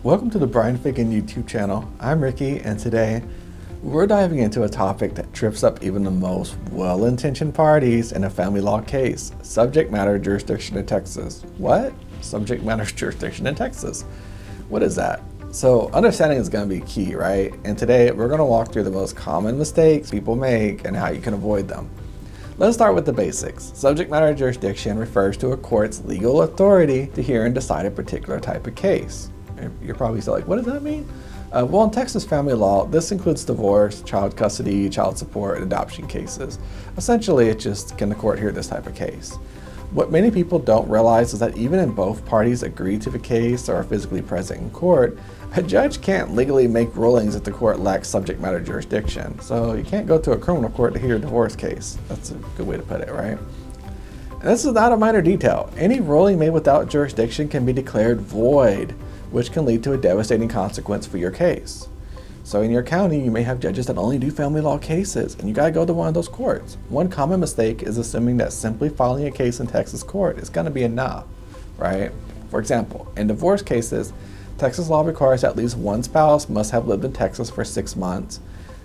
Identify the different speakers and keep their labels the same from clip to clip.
Speaker 1: Welcome to the Bryan Fagan YouTube channel. I'm Ricky, and today we're diving into a topic that trips up even the most well-intentioned parties in a family law case: subject matter jurisdiction in Texas. What? Subject matter jurisdiction in Texas? What is that? So understanding is going to be key, right? And today we're going to walk through the most common mistakes people make and how you can avoid them. Let's start with the basics. Subject matter jurisdiction refers to a court's legal authority to hear and decide a particular type of case. You're probably still like, what does that mean? Well, in Texas family law, this includes divorce, child custody, child support, and adoption cases. Essentially, it's just, can the court hear this type of case? What many people don't realize is that even if both parties agree to the case or are physically present in court, a judge can't legally make rulings if the court lacks subject matter jurisdiction. So you can't go to a criminal court to hear a divorce case. That's a good way to put it, right? And this is not a minor detail. Any ruling made without jurisdiction can be declared void, which can lead to a devastating consequence for your case. So in your county, you may have judges that only do family law cases, and you gotta go to one of those courts. One common mistake is assuming that simply filing a case in Texas court is gonna be enough, right? For example, in divorce cases, Texas law requires that at least one spouse must have lived in Texas for 6 months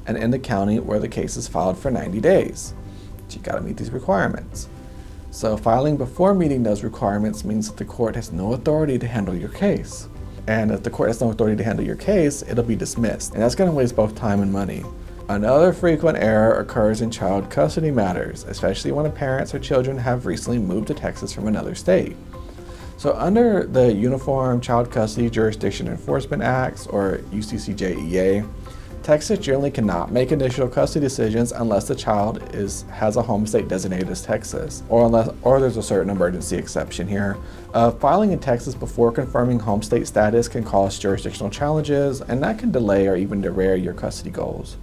Speaker 1: and in the county where the case is filed for 90 days. So you gotta meet these requirements. So filing before meeting those requirements means that the court has no authority to handle your case. And if the court has no authority to handle your case, it'll be dismissed. And that's going to waste both time and money. Another frequent error occurs in child custody matters, especially when the parents or children have recently moved to Texas from another state. So under the Uniform Child Custody Jurisdiction Enforcement Acts, or UCCJEA, Texas generally cannot make initial custody decisions unless the child has a home state designated as Texas, or there's a certain emergency exception here. Filing in Texas before confirming home state status can cause jurisdictional challenges, and that can delay or even derail your custody goals.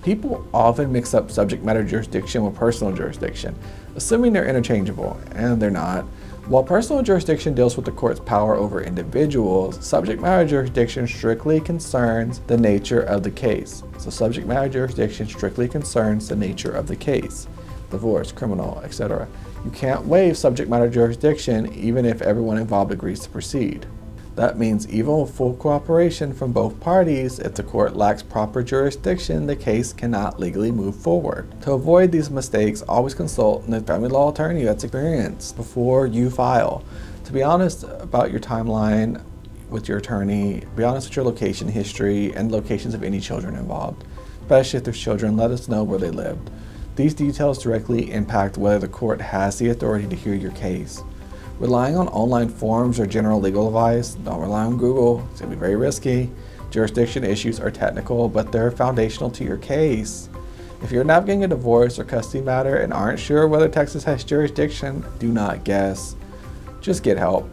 Speaker 1: People often mix up subject matter jurisdiction with personal jurisdiction, assuming they're interchangeable, and they're not. While personal jurisdiction deals with the court's power over individuals, subject matter jurisdiction strictly concerns the nature of the case. So subject matter jurisdiction strictly concerns the nature of the case: divorce, criminal, etc. You can't waive subject matter jurisdiction even if everyone involved agrees to proceed. That means even with full cooperation from both parties, if the court lacks proper jurisdiction, the case cannot legally move forward. To avoid these mistakes, always consult a family law attorney that's experienced before you file. To be honest about your timeline with your attorney, be honest with your location history and locations of any children involved. Especially if there's children, let us know where they lived. These details directly impact whether the court has the authority to hear your case. Relying on online forums or general legal advice, don't rely on Google. It's going to be very risky. Jurisdiction issues are technical, but they're foundational to your case. If you're navigating a divorce or custody matter and aren't sure whether Texas has jurisdiction, do not guess. Just get help.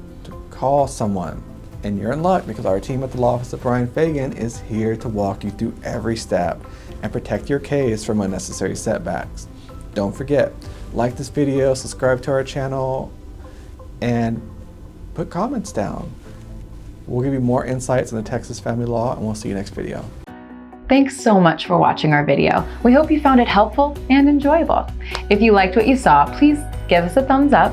Speaker 1: Call someone. And you're in luck, because our team at the law office of Bryan Fagan is here to walk you through every step and protect your case from unnecessary setbacks. Don't forget, like this video, subscribe to our channel, and put comments down. We'll give you more insights into Texas family law, and we'll see you next video.
Speaker 2: Thanks so much for watching our video. We hope you found it helpful and enjoyable. If you liked what you saw, please give us a thumbs up.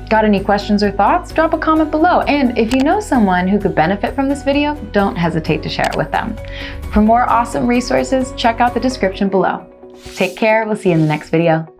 Speaker 2: Got any questions or thoughts? Drop a comment below. And if you know someone who could benefit from this video, don't hesitate to share it with them. For more awesome resources, check out the description below. Take care. We'll see you in the next video.